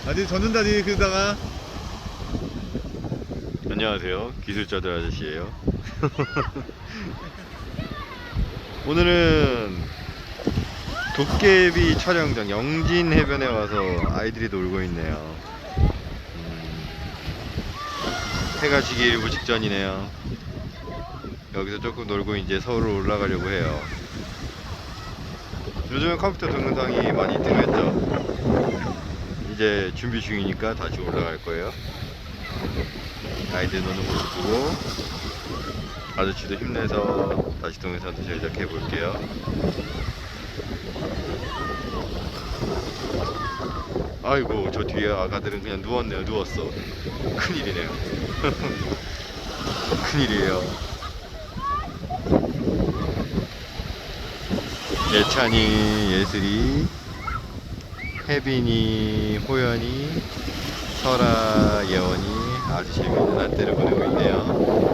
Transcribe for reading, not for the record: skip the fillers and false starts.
아니 젖는다니 그러다가. 안녕하세요, 기술자들 아저씨예요. 오늘은 도깨비 촬영장 영진 해변에 와서 아이들이 놀고 있네요. 해가 지기 일부 직전이네요. 여기서 조금 놀고 이제 서울로 올라가려고 해요. 요즘은 컴퓨터 동영상이 많이 뜨겠죠. 이제 준비 중이니까 다시 올라갈 거예요. 아이들 노는 모습 보고 아저씨도 힘내서 다시 동영상도 제작해 볼게요. 아이고, 저 뒤에 아가들은 그냥 누웠네요. 누웠어. 큰일이네요. 큰일이에요. 예찬이, 예슬이, 혜빈이, 호연이, 설아, 예원이 아주 재미있는 한때를 보내고 있네요.